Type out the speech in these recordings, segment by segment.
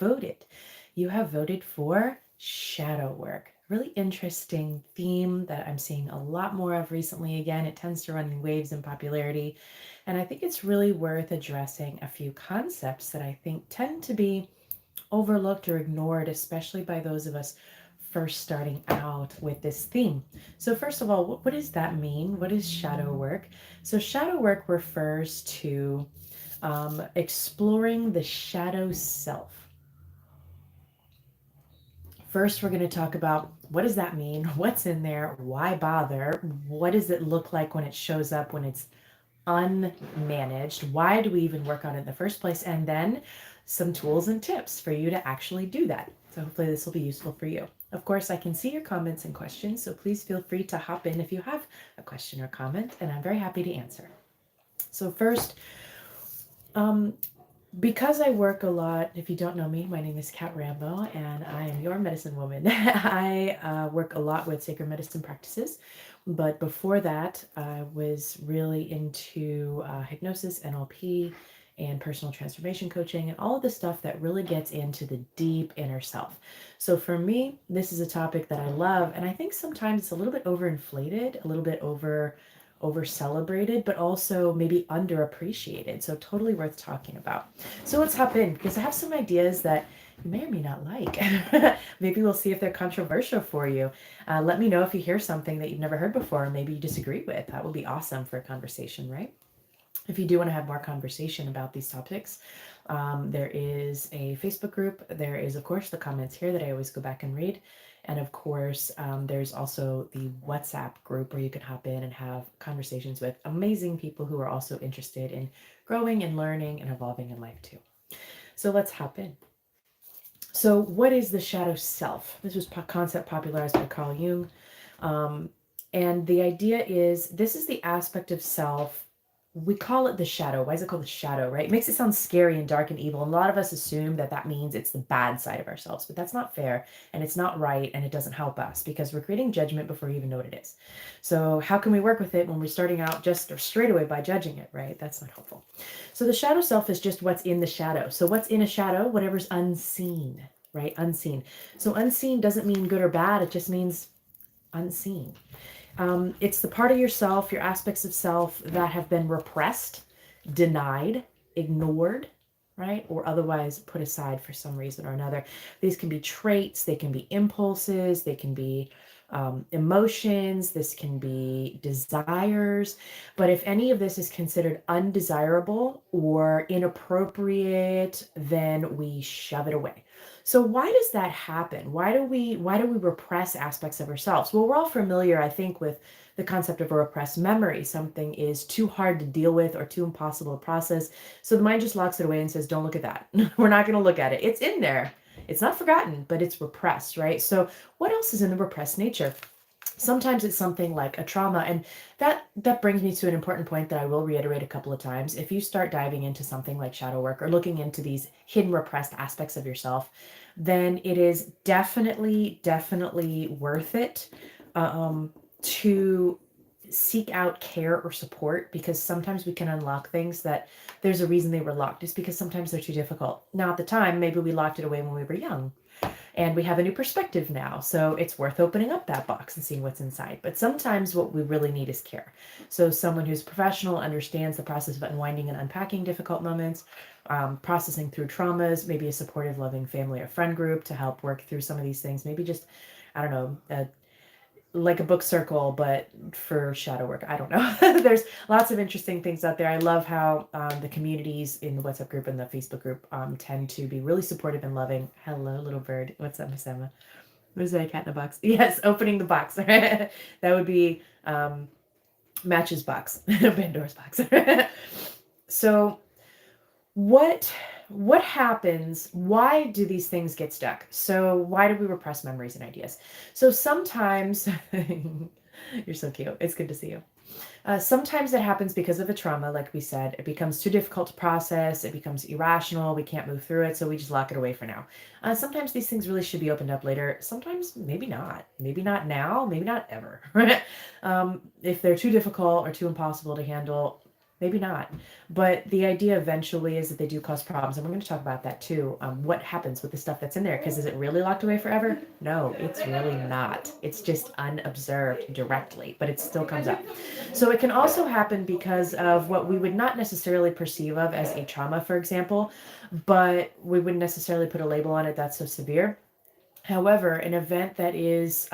voted. You have voted for shadow work. Really interesting theme that I'm seeing a lot more of recently. Again, it tends to run in waves in popularity. And I think it's really worth addressing a few concepts that I think tend to be overlooked or ignored, especially by those of us first starting out with this theme. So, first of all, what does that mean? What is shadow work? So, shadow work refers to exploring the shadow self. First, we're going to talk about what does that mean? What's in there? Why bother? What does it look like when it shows up, when it's unmanaged? Why do we even work on it in the first place? And then some tools and tips for you to actually do that. So hopefully this will be useful for you. Of course, I can see your comments and questions, so please feel free to hop in if you have a question or comment, and I'm very happy to answer. So first, um, because I work a lot, if you don't know me, my name is Kat Rambo, and I am your medicine woman. I work a lot with sacred medicine practices, but before that, I was really into hypnosis, NLP, and personal transformation coaching, and all of the stuff that really gets into the deep inner self. So for me, this is a topic that I love, and I think sometimes it's a little bit overinflated, a little bit over celebrated, but also maybe underappreciated. So totally worth talking about. So let's hop in because I have some ideas that you may or may not like. Maybe we'll see if they're controversial for you. Let me know if you hear something that you've never heard before, or maybe you disagree with. That would be awesome for a conversation, right? If you do want to have more conversation about these topics, there is a Facebook group. There is, of course, the comments here that I always go back and read. And of course, there's also the WhatsApp group where you can hop in and have conversations with amazing people who are also interested in growing and learning and evolving in life too. So let's hop in. So, what is the shadow self? This was a concept popularized by Carl Jung. Um, and the idea is this is the aspect of self. We call it the shadow. Why is it called the shadow, right? It makes it sound scary and dark and evil. And a lot of us assume that that means it's the bad side of ourselves, but that's not fair and it's not right and it doesn't help us because we're creating judgment before we even know what it is. So, how can we work with it when we're starting out just or straight away by judging it, right? That's not helpful. So, the shadow self is just what's in the shadow. So, what's in a shadow? Whatever's unseen, right? Unseen. So, unseen doesn't mean good or bad, it just means unseen. It's the part of yourself, your aspects of self that have been repressed, denied, ignored, right? Or otherwise put aside for some reason or another. These can be traits, they can be impulses, they can be emotions, this can be desires. But if any of this is considered undesirable or inappropriate, then we shove it away. So why does that happen? Why do we repress aspects of ourselves? Well, we're all familiar, I think, with the concept of a repressed memory. Something is too hard to deal with or too impossible to process. So the mind just locks it away and says, don't look at that. We're not going to look at it. It's in there. It's not forgotten, but it's repressed, right? So what else is in the repressed nature? Sometimes it's something like a trauma, and that brings me to an important point that I will reiterate a couple of times. If you start diving into something like shadow work or looking into these hidden repressed aspects of yourself, then it is definitely worth it to seek out care or support, because sometimes we can unlock things that there's a reason they were locked. It's because sometimes they're too difficult. Now, at the time, maybe we locked it away when we were young and we have a new perspective now. So it's worth opening up that box and seeing what's inside. But sometimes what we really need is care. So someone who's professional understands the process of unwinding and unpacking difficult moments, processing through traumas, maybe a supportive, loving family or friend group to help work through some of these things. Maybe just, I don't know, like a book circle, but for shadow work. I don't know. There's lots of interesting things out there. I love how the communities in the WhatsApp group and the Facebook group tend to be really supportive and loving. Hello, little bird. What's up, Miss Emma? Was that a cat in a box? Yes, opening the box. That would be Match's box, Pandora's box. So what happens? Why do these things get stuck? So why do we repress memories and ideas? So sometimes you're so cute, it's good to see you. Sometimes it happens because of a trauma, like we said. It becomes too difficult to process, it becomes irrational, we can't move through it, so we just lock it away for now. Sometimes these things really should be opened up later. Sometimes maybe not now, maybe not ever. If they're too difficult or too impossible to handle, Maybe not. But the idea eventually is that they do cause problems. And we're going to talk about that too. What happens with the stuff that's in there? Because is it really locked away forever? No, it's really not. It's just unobserved directly, but it still comes up. So it can also happen because of what we would not necessarily perceive of as a trauma, for example, but we wouldn't necessarily put a label on it that's so severe. However, an event that is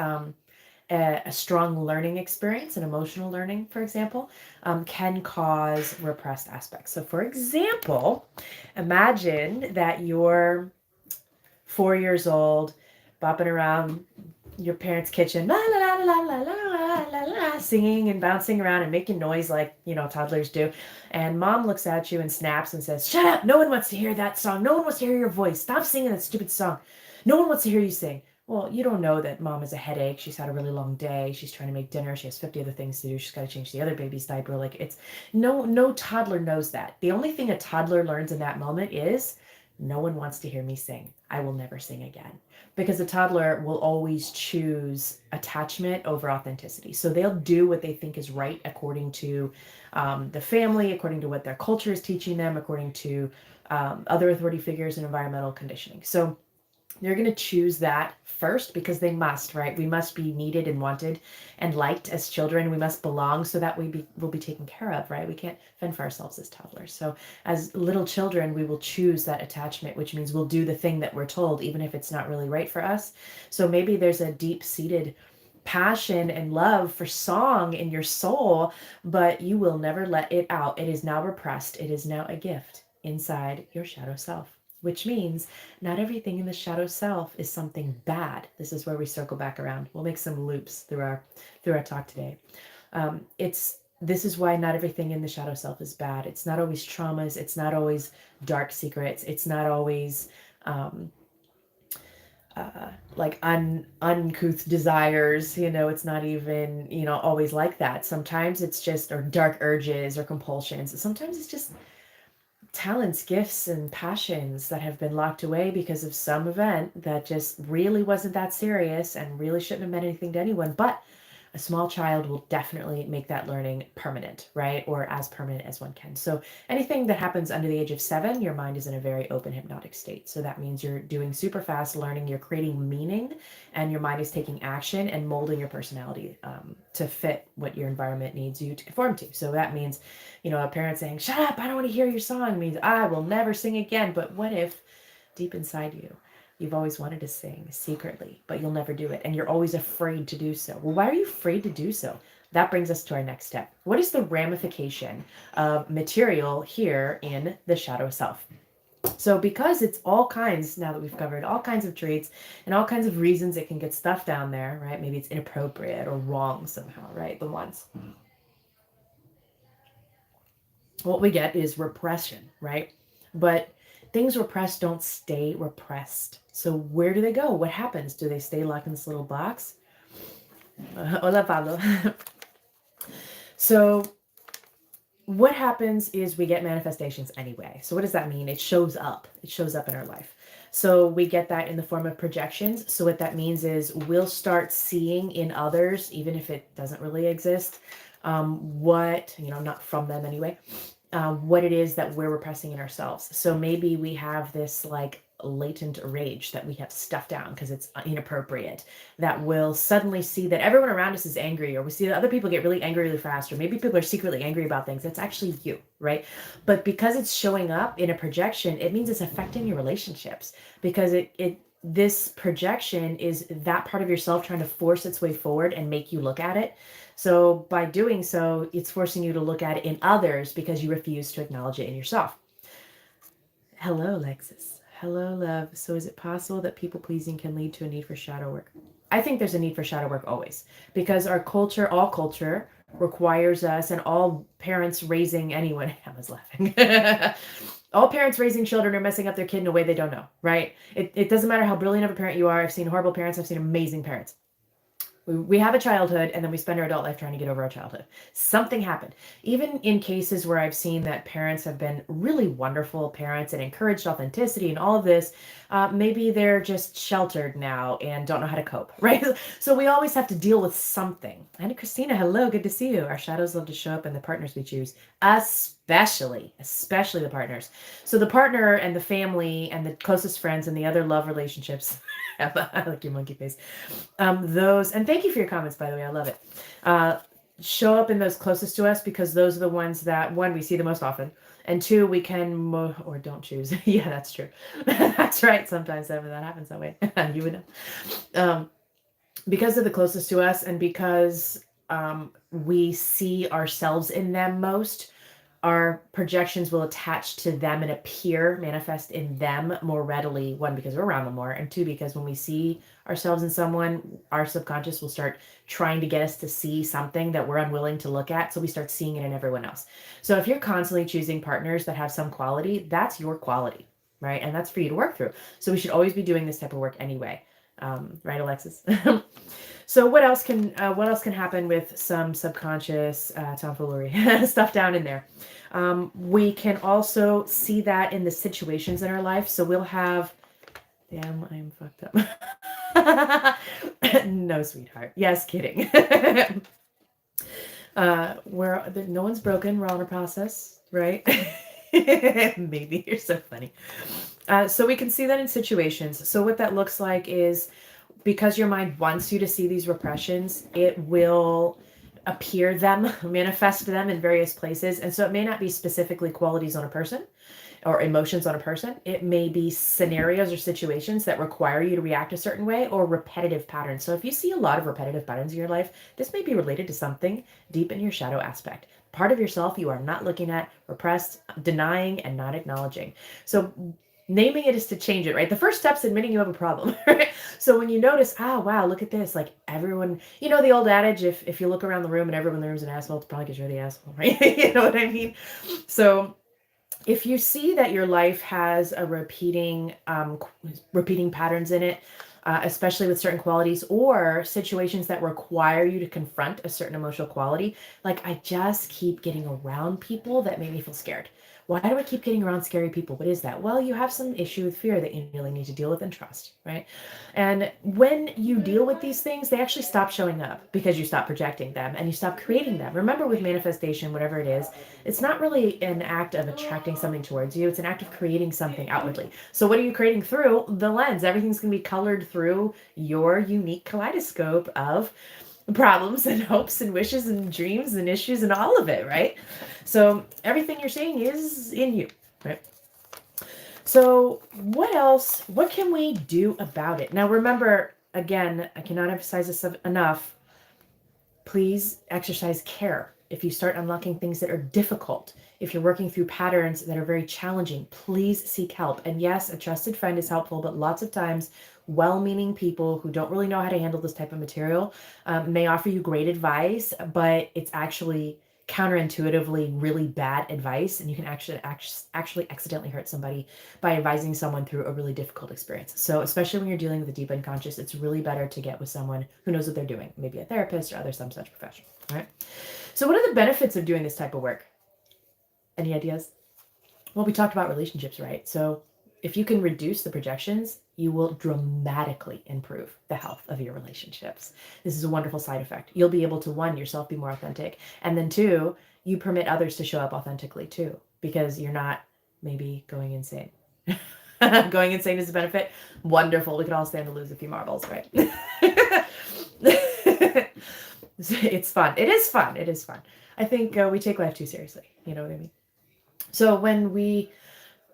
a strong learning experience, an emotional learning, for example, can cause repressed aspects. So, for example, imagine that you're 4 years old, bopping around your parents' kitchen, la la la la la la la la, singing and bouncing around and making noise like toddlers do. And mom looks at you and snaps and says, "Shut up! No one wants to hear that song. No one wants to hear your voice. Stop singing that stupid song. No one wants to hear you sing." Well, you don't know that mom has a headache. She's had a really long day. She's trying to make dinner. She has 50 other things to do. She's got to change the other baby's diaper. Like it's no toddler knows that. The only thing a toddler learns in that moment is no one wants to hear me sing. I will never sing again. Because a toddler will always choose attachment over authenticity. So they'll do what they think is right according to the family, according to what their culture is teaching them, according to other authority figures and environmental conditioning. So they're going to choose that first because they must, right? We must be needed and wanted and liked as children. We must belong so that will be taken care of, right? We can't fend for ourselves as toddlers. So as little children, we will choose that attachment, which means we'll do the thing that we're told, even if it's not really right for us. So maybe there's a deep-seated passion and love for song in your soul, but you will never let it out. It is now repressed. It is now a gift inside your shadow self. Which means not everything in the shadow self is something bad. This is where we circle back around. We'll make some loops through our talk today. This is why not everything in the shadow self is bad. It's not always traumas. It's not always dark secrets. It's not always like uncouth desires. It's not even always like that. Sometimes it's just or dark urges or compulsions. Sometimes it's just talents, gifts, and passions that have been locked away because of some event that just really wasn't that serious and really shouldn't have meant anything to anyone. But a small child will definitely make that learning permanent, right? Or as permanent as one can. So anything that happens under the age of 7, your mind is in a very open hypnotic state. So that means you're doing super fast learning, you're creating meaning, and your mind is taking action and molding your personality to fit what your environment needs you to conform to. So that means, a parent saying, "Shut up, I don't want to hear your song," means I will never sing again. But what if deep inside you've always wanted to sing secretly, but you'll never do it, and you're always afraid to do so? Well, why are you afraid to do so? That brings us to our next step. What is the ramification of material here in the shadow self? So because it's all kinds, now that we've covered all kinds of traits and all kinds of reasons it can get stuffed down there, right? Maybe it's inappropriate or wrong somehow, right? The ones. What we get is repression, right? But things repressed don't stay repressed. So where do they go? What happens? Do they stay locked in this little box? Hola, Pablo. So what happens is we get manifestations anyway. So what does that mean? It shows up. It shows up in our life. So we get that in the form of projections. So what that means is we'll start seeing in others, even if it doesn't really exist, not from them anyway, what it is that we're repressing in ourselves. So maybe we have this like latent rage that we have stuffed down because it's inappropriate, that will suddenly see that everyone around us is angry, or we see that other people get really angry really fast, or maybe people are secretly angry about things. That's actually you, right? But because it's showing up in a projection, it means it's affecting your relationships, because this projection is that part of yourself trying to force its way forward and make you look at it. So by doing so, it's forcing you to look at it in others because you refuse to acknowledge it in yourself. Hello, Lexus. Hello, love. So is it possible that people pleasing can lead to a need for shadow work? I think there's a need for shadow work always, because our culture, all culture, requires us, and all parents raising anyone, I was laughing. All parents raising children are messing up their kid in a way they don't know, right? It doesn't matter how brilliant of a parent you are. I've seen horrible parents. I've seen amazing parents. We have a childhood and then we spend our adult life trying to get over our childhood. Something happened. Even in cases where I've seen that parents have been really wonderful parents and encouraged authenticity and all of this, maybe they're just sheltered now and don't know how to cope, right? So we always have to deal with something. And Christina, hello, good to see you. Our shadows love to show up in the partners we choose, especially the partners. So the partner and the family and the closest friends and the other love relationships. I like your monkey face. Those, and thank you for your comments, by the way. I love it. Show up in those closest to us because those are the ones that, one, we see the most often, and two, we can or don't choose. Yeah, that's true. That's right. Sometimes that happens that way. You would know. Because they're the closest to us and because we see ourselves in them most, our projections will attach to them and appear, manifest in them more readily. One, because we're around them more, and two, because when we see ourselves in someone, our subconscious will start trying to get us to see something that we're unwilling to look at. So we start seeing it in everyone else. So if you're constantly choosing partners that have some quality, that's your quality, right? And that's for you to work through. So we should always be doing this type of work anyway. Right, Alexis? So what else can happen with some subconscious tomfoolery stuff down in there? We can also see that in the situations in our life. So we'll have, damn, I'm fucked up. No, sweetheart. Yes, kidding. No one's broken. We're all in a process, right? Maybe you're so funny. So we can see that in situations. So what that looks like is, because your mind wants you to see these repressions, it will appear them, manifest them in various places. And so it may not be specifically qualities on a person or emotions on a person. It may be scenarios or situations that require you to react a certain way, or repetitive patterns. So if you see a lot of repetitive patterns in your life, this may be related to something deep in your shadow aspect. Part of yourself you are not looking at, repressed, denying, and not acknowledging. So naming it is to change it, right? The first step's admitting you have a problem, right? So when you notice, wow, look at this, like everyone, the old adage, if you look around the room and everyone in the room's an asshole, it's probably because you're the asshole, right? You know what I mean? So if you see that your life has a repeating patterns in it, especially with certain qualities or situations that require you to confront a certain emotional quality, like I just keep getting around people that make me feel scared. Why do I keep getting around scary people? What is that? Well, you have some issue with fear that you really need to deal with and trust, right? And when you deal with these things, they actually stop showing up because you stop projecting them and you stop creating them. Remember, with manifestation, whatever it is, it's not really an act of attracting something towards you. It's an act of creating something outwardly. So what are you creating through the lens? Everything's going to be colored through your unique kaleidoscope of problems and hopes and wishes and dreams and issues and all of it, right? So everything you're seeing is in you, right? So what else? What can we do about it? Now, remember, again, I cannot emphasize this enough. Please exercise care. If you start unlocking things that are difficult, if you're working through patterns that are very challenging, please seek help. And yes, a trusted friend is helpful, but lots of times well-meaning people who don't really know how to handle this type of material may offer you great advice, but it's actually counterintuitively really bad advice, and you can actually accidentally hurt somebody by advising someone through a really difficult experience. So especially when you're dealing with the deep unconscious, it's really better to get with someone who knows what they're doing, maybe a therapist or some such professional. All right. So what are the benefits of doing this type of work? Any ideas? Well, we talked about relationships, right? So if you can reduce the projections, you will dramatically improve the health of your relationships. This is a wonderful side effect. You'll be able to, one, yourself be more authentic. And then two, you permit others to show up authentically too, because you're not maybe going insane. Going insane is a benefit. Wonderful. We could all stand to lose a few marbles, right? It's fun. It is fun. It is fun. I think we take life too seriously. You know what I mean? So when we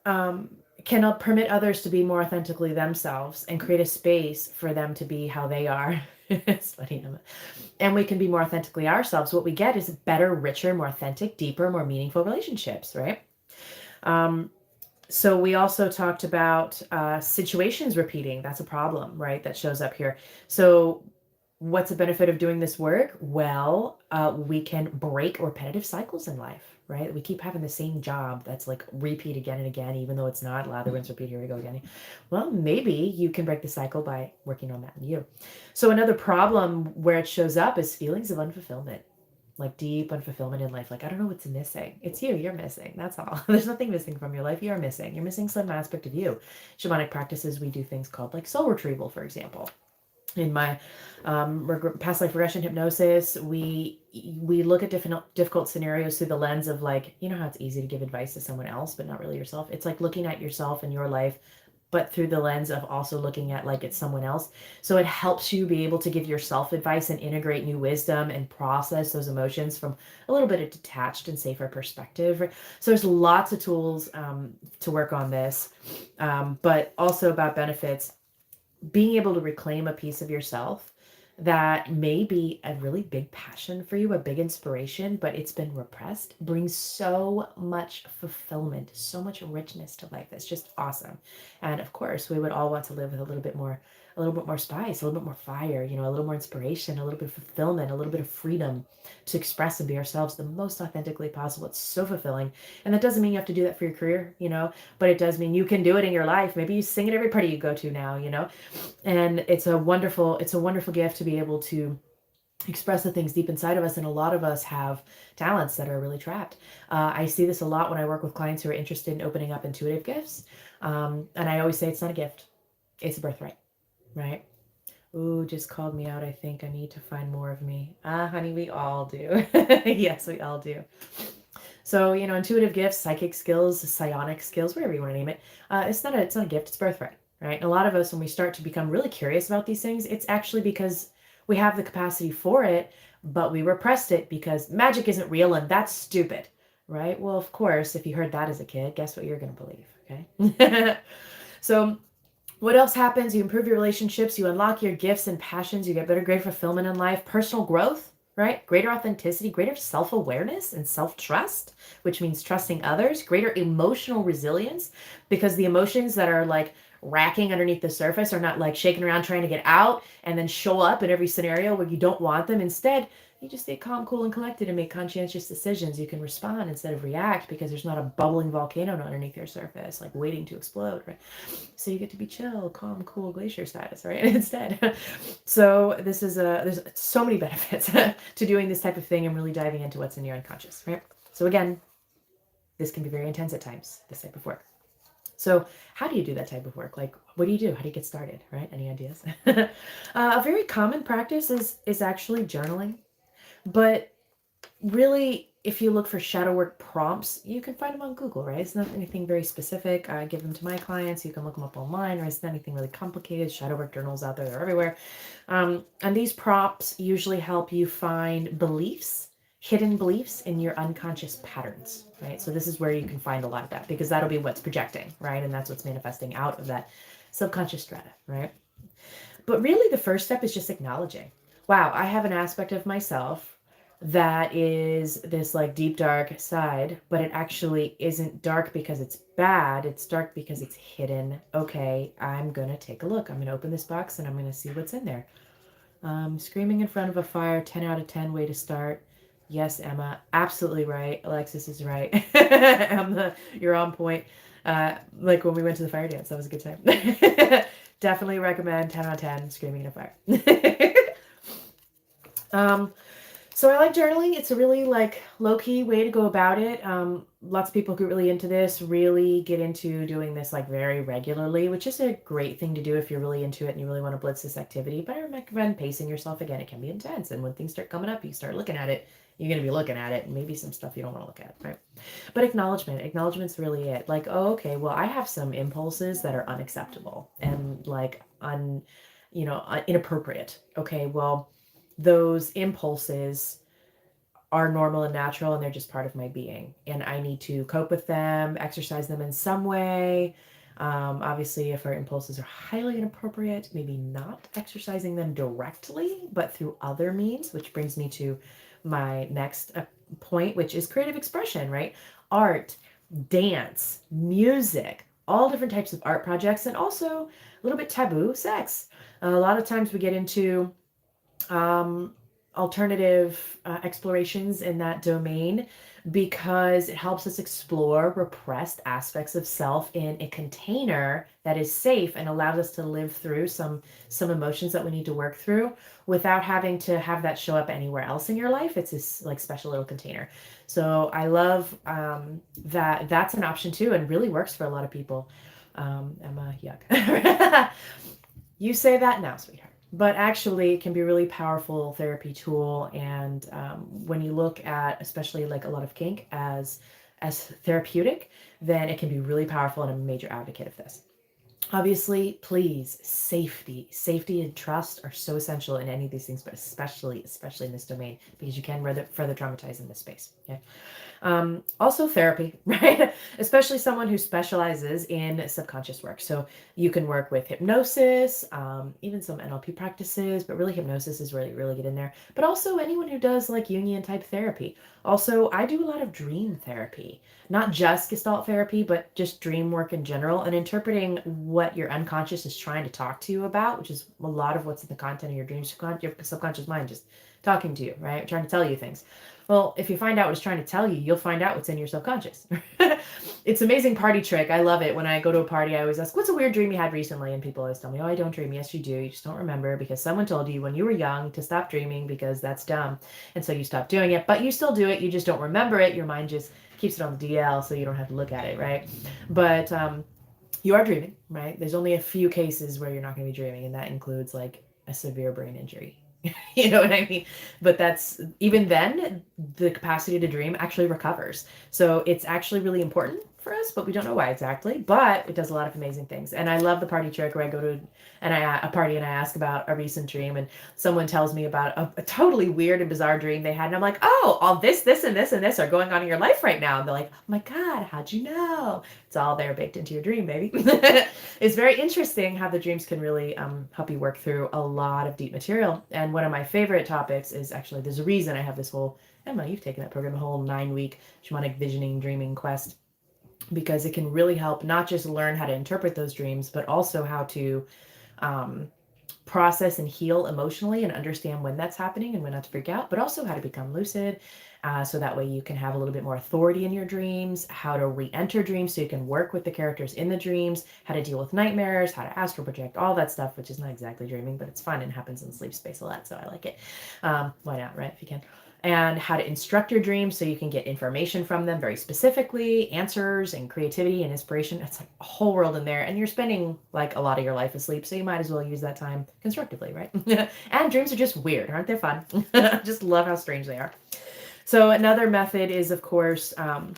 can permit others to be more authentically themselves and create a space for them to be how they are, it's funny, and we can be more authentically ourselves, what we get is better, richer, more authentic, deeper, more meaningful relationships, right? So we also talked about situations repeating. That's a problem, right? That shows up here. So what's the benefit of doing this work? Well, we can break repetitive cycles in life, right? We keep having the same job that's like repeat again and again, even though it's not. Lather, rinse, repeat, here we go again. Well, maybe you can break the cycle by working on that in you. So another problem where it shows up is feelings of unfulfillment, like deep unfulfillment in life. Like, I don't know what's missing. It's you. You're missing. That's all. There's nothing missing from your life. You're missing. You're missing some aspect of you. Shamanic practices, we do things called like soul retrieval, for example. In my past life regression hypnosis, we look at difficult scenarios through the lens of, like, you know how it's easy to give advice to someone else but not really yourself. It's like looking at yourself and your life but through the lens of also looking at like it's someone else. So it helps you be able to give yourself advice and integrate new wisdom and process those emotions from a little bit of detached and safer perspective. So there's lots of tools to work on this, but also about benefits. Being able to reclaim a piece of yourself that may be a really big passion for you, a big inspiration, but it's been repressed, brings so much fulfillment, so much richness to life. That's just awesome. And of course, we would all want to live with a little bit more spice, a little bit more fire, a little more inspiration, a little bit of fulfillment, a little bit of freedom to express and be ourselves the most authentically possible. It's so fulfilling. And that doesn't mean you have to do that for your career, but it does mean you can do it in your life. Maybe you sing at every party you go to now, and it's a wonderful gift to be able to express the things deep inside of us. And a lot of us have talents that are really trapped. I see this a lot when I work with clients who are interested in opening up intuitive gifts. And I always say it's not a gift, it's a birthright, right? Ooh, just called me out. I think I need to find more of me. Honey, we all do. Yes, we all do. So, intuitive gifts, psychic skills, psionic skills, whatever you want to name it. It's not a gift, it's birthright. Right? And a lot of us, when we start to become really curious about these things, it's actually because we have the capacity for it, but we repressed it because magic isn't real and that's stupid, right? Well, of course, if you heard that as a kid, guess what you're going to believe, okay? So what else happens? You improve your relationships, you unlock your gifts and passions, you get better, greater fulfillment in life, personal growth, right? Greater authenticity, greater self-awareness and self-trust, which means trusting others, greater emotional resilience, because the emotions that are like racking underneath the surface are not like shaking around trying to get out and then show up in every scenario where you don't want them. Instead, you just stay calm, cool, and collected and make conscientious decisions. You can respond instead of react because there's not a bubbling volcano underneath your surface, like waiting to explode, right? So you get to be chill, calm, cool, glacier status, right? Instead. So there's so many benefits to doing this type of thing and really diving into what's in your unconscious, right? So again, this can be very intense at times, this type of work. So how do you do that type of work? Like, what do you do? How do you get started, right? Any ideas? A very common practice is actually journaling. But really, if you look for shadow work prompts, you can find them on Google, right? It's not anything very specific. I give them to my clients. You can look them up online, or it's not anything really complicated. Shadow work journals out there, they're everywhere. And these prompts usually help you find hidden beliefs in your unconscious patterns, right? So this is where you can find a lot of that, because that'll be what's projecting, right? And that's what's manifesting out of that subconscious strata, right? But really the first step is just acknowledging, wow, I have an aspect of myself that is this like deep dark side, but it actually isn't dark because it's bad. It's dark because it's hidden. Okay, I'm going to take a look. I'm going to open this box and I'm going to see what's in there. Screaming in front of a fire, 10 out of 10 way to start. Yes, Emma, absolutely right. Alexis is right. Emma, you're on point. Like when we went to the fire dance, that was a good time. Definitely recommend 10 out of 10, screaming in a fire. So I like journaling. It's a really like low-key way to go about it. Lots of people who are really into this really get into doing this like very regularly, which is a great thing to do if you're really into it and you really want to blitz this activity. But I recommend pacing yourself. Again, it can be intense. And when things start coming up, you start looking at it. You're going to be looking at it and maybe some stuff you don't want to look at, right? But acknowledgement's really it. Like, oh, okay, well, I have some impulses that are unacceptable and like inappropriate. Okay, well, those impulses are normal and natural and they're just part of my being, and I need to cope with them, exercise them in some way. Obviously, if our impulses are highly inappropriate, maybe not exercising them directly, but through other means, which brings me to my next point, which is creative expression, right? Art, dance, music, all different types of art projects, and also a little bit taboo, sex. A lot of times we get into alternative explorations in that domain because it helps us explore repressed aspects of self in a container that is safe and allows us to live through some emotions that we need to work through without having to have that show up anywhere else in your life. It's this like special little container. So I love that that's an option too, and really works for a lot of people. Emma, yuck. You say that now, sweetheart. But actually, it can be a really powerful therapy tool. And when you look at, especially like a lot of kink as therapeutic, then it can be really powerful, and I'm a major advocate of this. Obviously, please, safety and trust are so essential in any of these things, but especially in this domain, because you can further traumatize in this space. Okay. Also therapy, right? Especially someone who specializes in subconscious work. So you can work with hypnosis, even some NLP practices, but really hypnosis is really good in there. But also anyone who does like Jungian type therapy. Also, I do a lot of dream therapy, not just Gestalt therapy, but just dream work in general, and interpreting what your unconscious is trying to talk to you about, which is a lot of what's in the content of your dreams, your subconscious mind just talking to you, right? Trying to tell you things. Well, if you find out what it's trying to tell you, you'll find out what's in your subconscious. It's an amazing party trick. I love it. When I go to a party, I always ask, what's a weird dream you had recently? And people always tell me, oh, I don't dream. Yes, you do. You just don't remember because someone told you when you were young to stop dreaming because that's dumb. And so you stop doing it, but you still do it. You just don't remember it. Your mind just keeps it on the DL so you don't have to look at it, right? But you are dreaming, right? There's only a few cases where you're not going to be dreaming, and that includes like a severe brain injury. You know what I mean? But that's even then, the capacity to dream actually recovers. So it's actually really important for us, but we don't know why exactly. But it does a lot of amazing things. And I love the party trick where I go to a party and I ask about a recent dream, and someone tells me about a totally weird and bizarre dream they had, and I'm like, oh, all this, and this are going on in your life right now. And they're like, oh my God, how'd you know? It's all there baked into your dream, baby. It's very interesting how the dreams can really help you work through a lot of deep material. And one of my favorite topics is actually, there's a reason I have this whole, Emma, you've taken that program, a whole 9-week shamanic visioning dreaming quest, because it can really help not just learn how to interpret those dreams, but also how to process and heal emotionally and understand when that's happening and when not to freak out, but also how to become lucid. So that way you can have a little bit more authority in your dreams, how to re-enter dreams so you can work with the characters in the dreams, how to deal with nightmares, how to astral project, all that stuff, which is not exactly dreaming, but it's fun and happens in the sleep space a lot, so I like it. Why not, right, if you can. And how to instruct your dreams so you can get information from them very specifically, answers and creativity and inspiration. It's like a whole world in there. And you're spending like a lot of your life asleep, so you might as well use that time constructively, right? And dreams are just weird, aren't they fun? I just love how strange they are. So another method is, of course, also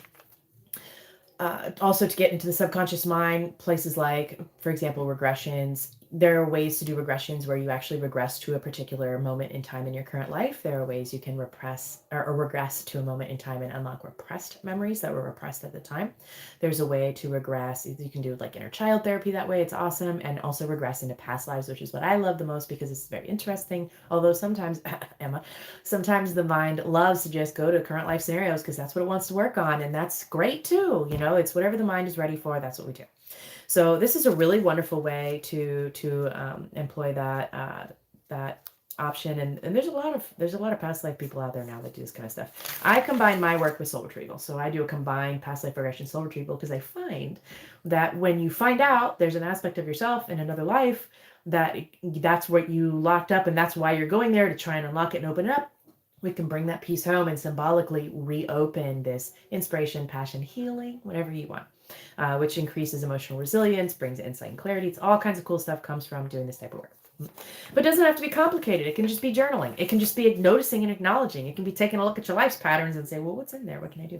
to get into the subconscious mind, places like, for example, regressions. There are ways to do regressions where you actually regress to a particular moment in time in your current life. There are ways you can repress or regress to a moment in time and unlock repressed memories that were repressed at the time. There's a way to regress. You can do like inner child therapy that way. It's awesome. And also regress into past lives, which is what I love the most because it's very interesting. Although sometimes, Emma, sometimes the mind loves to just go to current life scenarios because that's what it wants to work on. And that's great too. You know, it's whatever the mind is ready for. That's what we do. So this is a really wonderful way to employ that option. And there's a lot of past life people out there now that do this kind of stuff. I combine my work with soul retrieval. So I do a combined past life regression soul retrieval because I find that when you find out there's an aspect of yourself in another life that's what you locked up, and that's why you're going there to try and unlock it and open it up, we can bring that piece home and symbolically reopen this inspiration, passion, healing, whatever you want. Which increases emotional resilience, brings insight and clarity. It's all kinds of cool stuff comes from doing this type of work. But it doesn't have to be complicated. It can just be journaling. It can just be noticing and acknowledging. It can be taking a look at your life's patterns and say, well, what's in there? What can I do?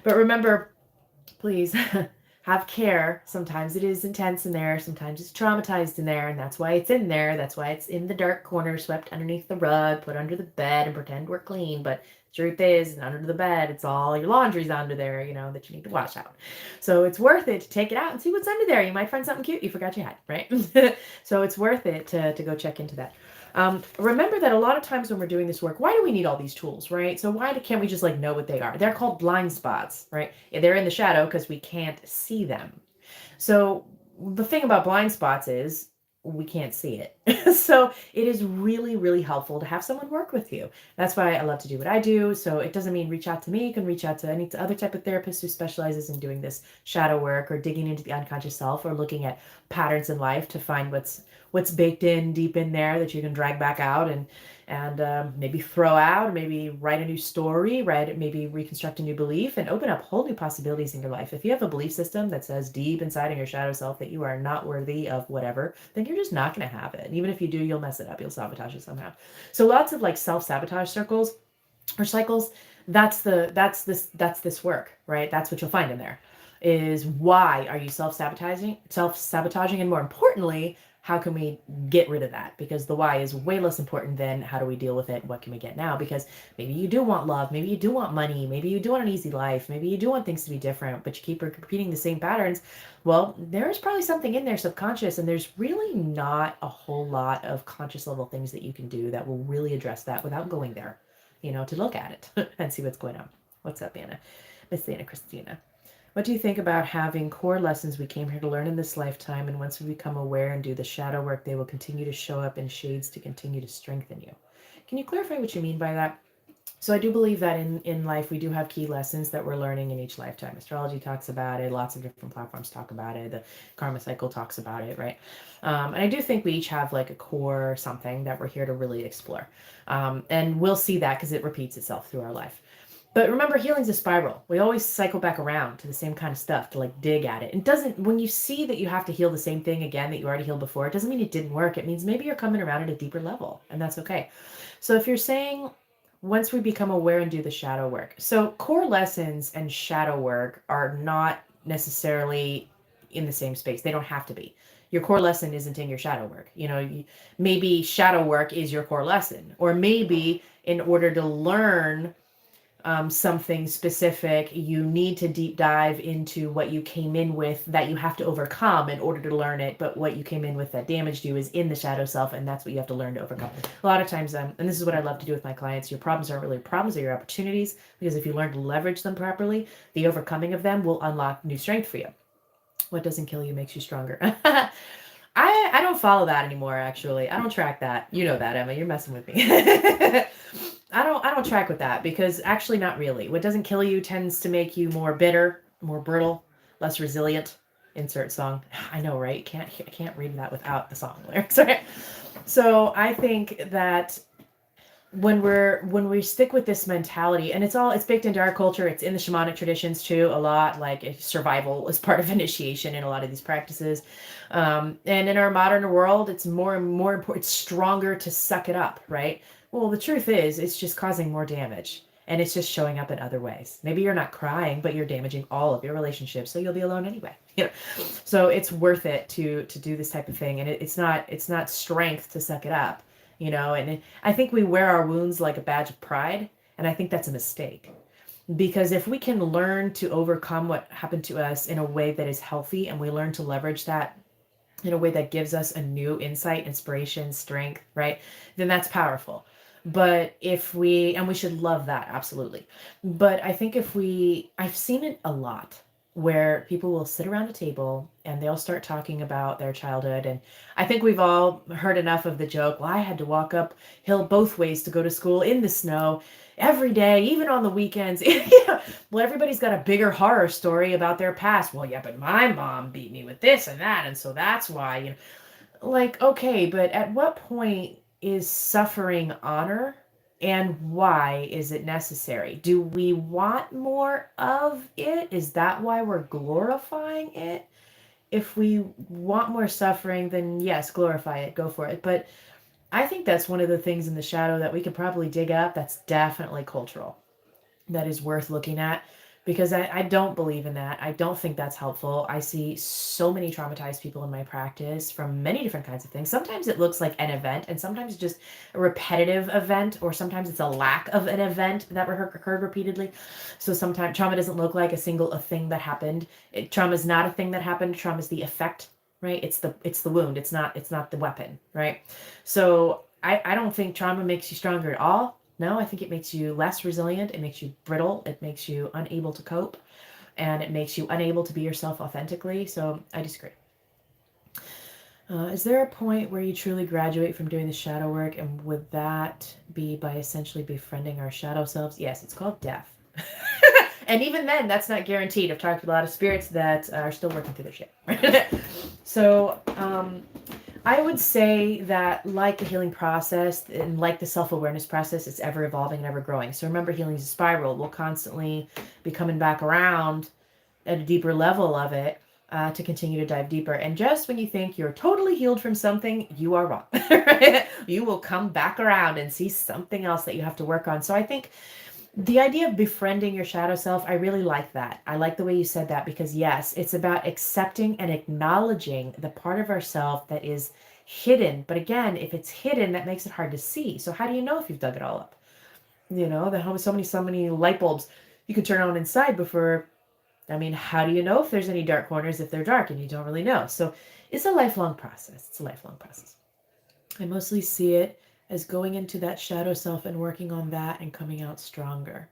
But remember, please have care. Sometimes it is intense in there. Sometimes it's traumatized in there. And that's why it's in there. That's why it's in the dark corner, swept underneath the rug, put under the bed and pretend we're clean. But truth is, under the bed, it's all your laundry's under there, you know, that you need to wash out. So it's worth it to take it out and see what's under there. You might find something cute you forgot you had, right? So it's worth it to go check into that. Remember that a lot of times when we're doing this work, why do we need all these tools, right? So why can't we just like know what they are? They're called blind spots, right? They're in the shadow because we can't see them. So the thing about blind spots is we can't see it. So it is really, really helpful to have someone work with you. That's why I love to do what I do. So it doesn't mean reach out to me. You can reach out to any other type of therapist who specializes in doing this shadow work or digging into the unconscious self or looking at patterns in life to find what's baked in deep in there that you can drag back out and maybe throw out, maybe write a new story, maybe reconstruct a new belief and open up whole new possibilities in your life. If you have a belief system that says deep inside in your shadow self that you are not worthy of whatever, then you're just not going to have it. And even if you do, you'll mess it up. You'll sabotage it somehow. So lots of like self-sabotage circles or cycles. That's this work, right? That's what you'll find in there is why are you self-sabotaging, and more importantly, how can we get rid of that? Because the why is way less important than how do we deal with it? What can we get now? Because maybe you do want love, maybe you do want money, maybe you do want an easy life, maybe you do want things to be different, but you keep repeating the same patterns. Well, there's probably something in there subconscious, and there's really not a whole lot of conscious level things that you can do that will really address that without going there, to look at it and see what's going on. What's up, Anna? Miss Anna Christina. What do you think about having core lessons we came here to learn in this lifetime, and once we become aware and do the shadow work, they will continue to show up in shades to continue to strengthen you? Can you clarify what you mean by that? So I do believe that in life we do have key lessons that we're learning in each lifetime. Astrology talks about it. Lots of different platforms talk about it. The Karma Cycle talks about it, right? And I do think we each have like a core something that we're here to really explore. And we'll see that because it repeats itself through our life. But remember, healing's a spiral. We always cycle back around to the same kind of stuff to like dig at it. It doesn't, when you see that you have to heal the same thing again that you already healed before, it doesn't mean it didn't work. It means maybe you're coming around at a deeper level, and that's okay. So if you're saying once we become aware and do the shadow work, so core lessons and shadow work are not necessarily in the same space. They don't have to be. Your core lesson isn't in your shadow work. Maybe shadow work is your core lesson, or maybe in order to learn something specific, you need to deep dive into what you came in with that you have to overcome in order to learn it. But what you came in with that damaged you is in the shadow self, and that's what you have to learn to overcome. A lot of times, and this is what I love to do with my clients, your problems aren't really problems, they're your opportunities, because if you learn to leverage them properly, the overcoming of them will unlock new strength for you. What doesn't kill you makes you stronger. I don't follow that anymore, actually. I don't track that. You know that, Emma. You're messing with me. I don't track with that because actually not really. What doesn't kill you tends to make you more bitter, more brittle, less resilient. Insert song. I know, right? I can't read that without the song lyrics. Right? So I think that when we stick with this mentality, and it's baked into our culture, it's in the shamanic traditions too, a lot, like survival is part of initiation in a lot of these practices, and in our modern world it's more and more important, it's stronger to suck it up, right? Well, the truth is it's just causing more damage, and it's just showing up in other ways. Maybe you're not crying, but you're damaging all of your relationships, so you'll be alone anyway. So it's worth it to do this type of thing, and it's not strength to suck it up. And I think we wear our wounds like a badge of pride, and I think that's a mistake. Because if we can learn to overcome what happened to us in a way that is healthy, and we learn to leverage that in a way that gives us a new insight, inspiration, strength, right, then that's powerful. But and we should love that, absolutely. But I think I've seen it a lot where people will sit around a table and they'll start talking about their childhood. And I think we've all heard enough of the joke, well, I had to walk uphill both ways to go to school in the snow every day, even on the weekends. Well, everybody's got a bigger horror story about their past. Well, yeah, but my mom beat me with this and that, and so that's why. Like, okay, but at what point is suffering honor, and why is it necessary? Do we want more of it? Is that why we're glorifying it? If we want more suffering, then yes, glorify it, go for it. But I think that's one of the things in the shadow that we could probably dig up that's definitely cultural, that is worth looking at, because I don't believe in that. I don't think that's helpful. I see so many traumatized people in my practice from many different kinds of things. Sometimes it looks like an event, and sometimes just a repetitive event, or sometimes it's a lack of an event that occurred repeatedly. So sometimes trauma doesn't look like a thing that happened. Trauma is not a thing that happened. Trauma is the effect, right? It's the wound. It's not the weapon, right? So I don't think trauma makes you stronger at all. No, I think it makes you less resilient. It makes you brittle. It makes you unable to cope, and it makes you unable to be yourself authentically. So I disagree. Is there a point where you truly graduate from doing the shadow work, and would that be by essentially befriending our shadow selves? Yes, it's called death. And even then, that's not guaranteed. I've talked to a lot of spirits that are still working through their shit. So, I would say that, like the healing process and like the self awareness process, it's ever evolving and ever growing. So, remember, healing is a spiral. We'll constantly be coming back around at a deeper level of it to continue to dive deeper. And just when you think you're totally healed from something, you are wrong. Right? You will come back around and see something else that you have to work on. So I think the idea of befriending your shadow self, I really like that. I like the way you said that because, yes, it's about accepting and acknowledging the part of ourself that is hidden. But again, if it's hidden, that makes it hard to see. So how do you know if you've dug it all up? You know, so many light bulbs you could turn on inside before. I mean, how do you know if there's any dark corners if they're dark and you don't really know? So it's a lifelong process. It's a lifelong process. I mostly see it as going into that shadow self and working on that and coming out stronger.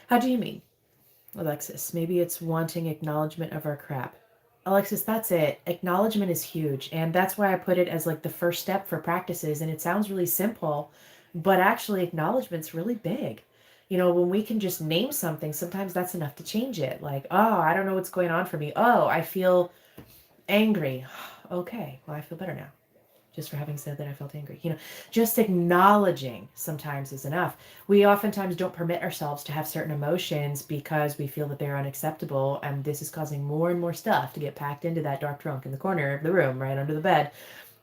How do you mean, Alexis? Maybe it's wanting acknowledgement of our crap. Alexis, that's it. Acknowledgement is huge. And that's why I put it as like the first step for practices. And it sounds really simple, but actually, acknowledgement's really big. You know, when we can just name something, sometimes that's enough to change it. Like, oh, I don't know what's going on for me. Oh, I feel angry. Okay, well, I feel better now just for having said that I felt angry. You know, just acknowledging sometimes is enough. We oftentimes don't permit ourselves to have certain emotions because we feel that they're unacceptable, and this is causing more and more stuff to get packed into that dark trunk in the corner of the room, right under the bed,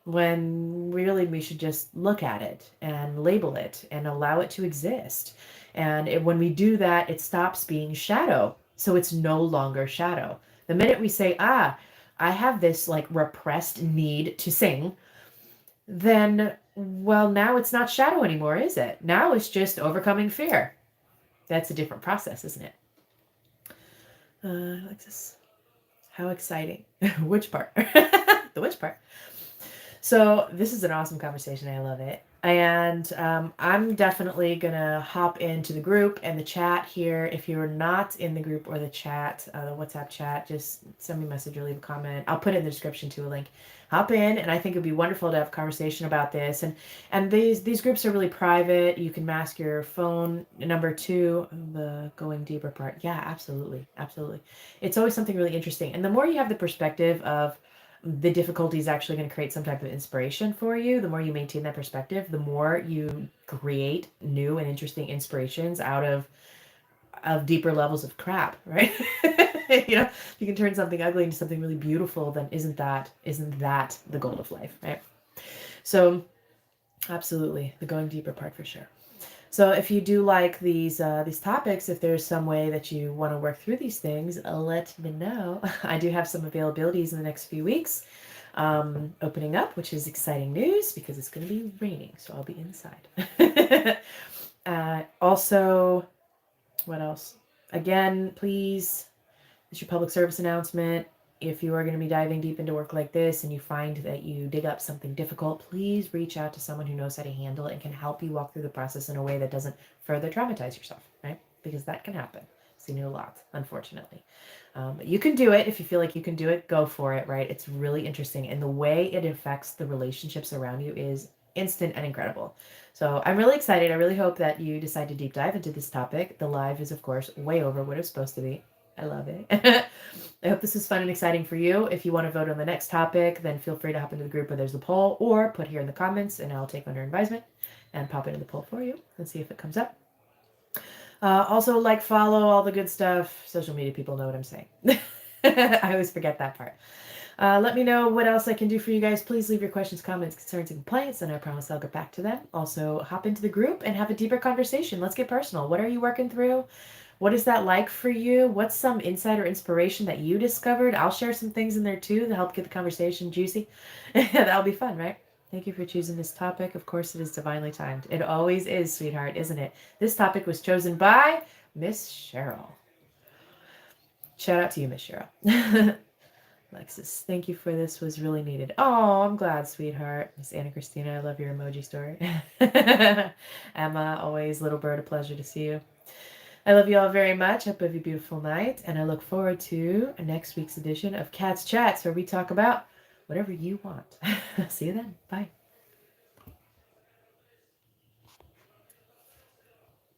when really we should just look at it and label it and allow it to exist. And when we do that, it stops being shadow. So it's no longer shadow. The minute we say, I have this like repressed need to sing, then, well, now it's not shadow anymore, is it? Now it's just overcoming fear. That's a different process, isn't it? Alexis, how exciting. Which part? The which part? So this is an awesome conversation. I love it. And I'm definitely going to hop into the group and the chat here. If you're not in the group or the chat, the WhatsApp chat, just send me a message or leave a comment. I'll put it in the description to a link. Hop in, and I think it'd be wonderful to have a conversation about this. And these groups are really private. You can mask your phone number to the going deeper part. Yeah, absolutely. Absolutely. It's always something really interesting. And the more you have the perspective of the difficulty is actually going to create some type of inspiration for you. The more you maintain that perspective, the more you create new and interesting inspirations out of deeper levels of crap, right? You know, if you can turn something ugly into something really beautiful, then isn't that the goal of life, right? So absolutely, the going deeper part for sure. So if you do like these topics, if there's some way that you want to work through these things, let me know. I do have some availabilities in the next few weeks opening up, which is exciting news because it's going to be raining, so I'll be inside. Also, what else? Again, please, it's your public service announcement. If you are going to be diving deep into work like this and you find that you dig up something difficult, please reach out to someone who knows how to handle it and can help you walk through the process in a way that doesn't further traumatize yourself, right? Because that can happen. I've seen it a lot, unfortunately. But you can do it. If you feel like you can do it, go for it, right? It's really interesting. And the way it affects the relationships around you is instant and incredible. So I'm really excited. I really hope that you decide to deep dive into this topic. The live is, of course, way over what it's supposed to be. I love it. I hope this is fun and exciting for you. If you want to vote on the next topic, then feel free to hop into the group where there's the poll, or put here in the comments and I'll take under advisement and pop into the poll for you and see if it comes up. Also, like, follow, all the good stuff. Social media people know what I'm saying. I always forget that part. Let me know what else I can do for you guys. Please leave your questions, comments, concerns, and complaints, and I promise I'll get back to them. Also, hop into the group and have a deeper conversation. Let's get personal. What are you working through? What is that like for you? What's some insight or inspiration that you discovered? I'll share some things in there too to help get the conversation juicy. That'll be fun, right? Thank you for choosing this topic. Of course, it is divinely timed. It always is, sweetheart, isn't it? This topic was chosen by Miss Cheryl. Shout out to you, Miss Cheryl. Alexis, thank you for this. Was really needed. Oh, I'm glad, sweetheart. Miss Anna Christina, I love your emoji story. Emma, always little bird, a pleasure to see you. I love you all very much. Hope you have a beautiful night, and I look forward to next week's edition of Cat's Chats, where we talk about whatever you want. See you then. Bye.